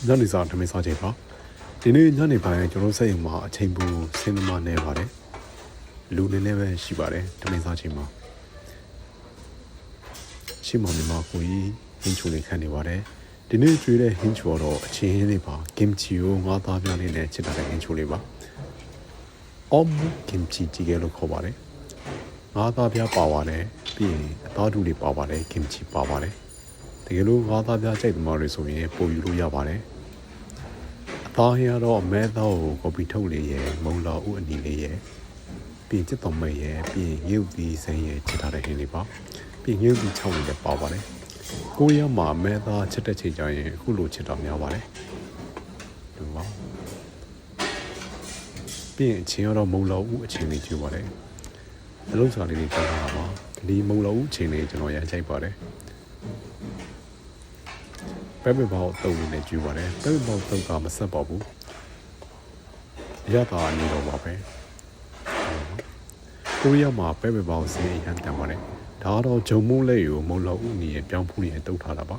ညနေစာထမင်းစားချိန်ပါဒီနေ့ညနေပိုင်းကျွန်တော်စက်ရုံမှာအချိန်ပူဆင်းသမားနေပါတယ်လူနည်းနည်းပဲရှိပါတယ်ထမင်းစားချိန်မှာရှိမှမြန်မာကိုကြီးဟင်းချိုလေးခံနေပါတယ်ဒီနေ့ကျွေးတဲ့ဟင်းချိုတော့အချင်းလေးပါကင်ချီကိုငါးသားပြားလေးနဲ့ချစ်တာတဲ့ဟင်းချိုလေးပါအော်မကင်ချီကြီးကလို့ခေါ်ပါတယ်ငါးသားပြားပါပါတယ်ပြီးရင်အသားတူလေးပါပါတယ်ကင်ချီပါပါတယ်တကယ်လို့ငါးသားပြားကြိုက်သမားတွေဆိုရင်ပို့ယူလို့ရပါတယ်အသားဟင်းကတော့မဲသားကိုကော်ပီထုတ်လေးရယ်မုံလာဥအနီလေးရယ်ပြီးရင်ကျက်တော်မဲရယ်ပြီးရင်ရုပ်သီးစိမ်းရယ်ချစ်ထားတဲ့ဟင်းလေးပါပြီးရင်ရုပ်သီး6လေးလည်းပါပါတယ်ကိုရီးယားမှာမဲသားချစ်တဲ့ချိန်ကျရင်အခုလိုချစ်တော်များပါတယ်ဒီမှာပြီးရင်အချင်းကတော့မုံလာဥအချင်းလေးကျူပါတယ်အလုံးစားလေးတွေကြားတာပါဒီမုံလာဥအချင်းလေးကျွန်တော်ရမ်းချိုက်ပါတယ်ပဲပဲပေါက်တုံးနေကျူပါတယ်ပဲပဲပေါက်တုံးကမဆက်ပါဘူးအရသာနေတော့ပါပဲကိုရီးယားမှာပဲပဲပေါက်စင်းရမ်းတန်ပါတယ်ဒါတော့ဂျုံမိုးလေးကိုမုံလောက်ဥနီရဲ့ပြောင်းဖူးနေတုတ်ထားတာပါ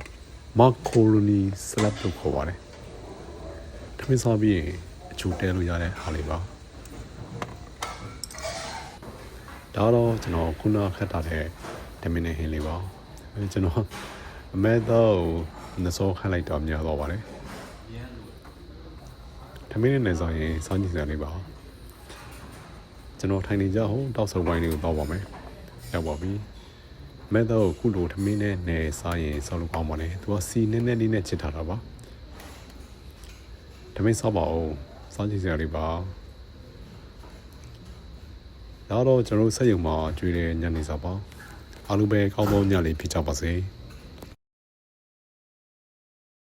မာကိုလိုနီဆလပ်လို့ခေါ်ပါတယ်ထမင်းစားပြီးအချိုတဲလို့ရတဲ့ဟာလေးပါဒါတော့ကျွန်တော်ခုနခက်တာတဲ့တမင်းနဲ့ဟင်းလေးပါကျွန်တော်အမဲတော့နှစောခန့်လိုက်တော့များတော့ပါတယ်တမင်းနဲ့ဆိုရင်စောင်းကြည့်စရာလေးပါကျွန်တော်ထိုင်နေကြဟုတ်တောက်ဆုံပိုင်းလေးကိုတောက်ပါမယ်ရောက်ပါပြီမဲတော့ခုလိုထမင်းနဲ့နယ်စားရင်စားလို့ကောင်းပါလေသူကစီနည်းနည်းလေးနဲ့ချစ်ထားတာပါထမင်းစားပါအောင်စားကြည့်စရာလေးပါဒါတော့ကျွန်တော်စက်ရုံမှာကျွေးတဲ့ညနေစာပါအားလုံးပဲကောင်းကောင်းညလေးဖြစ်ကြပါစေ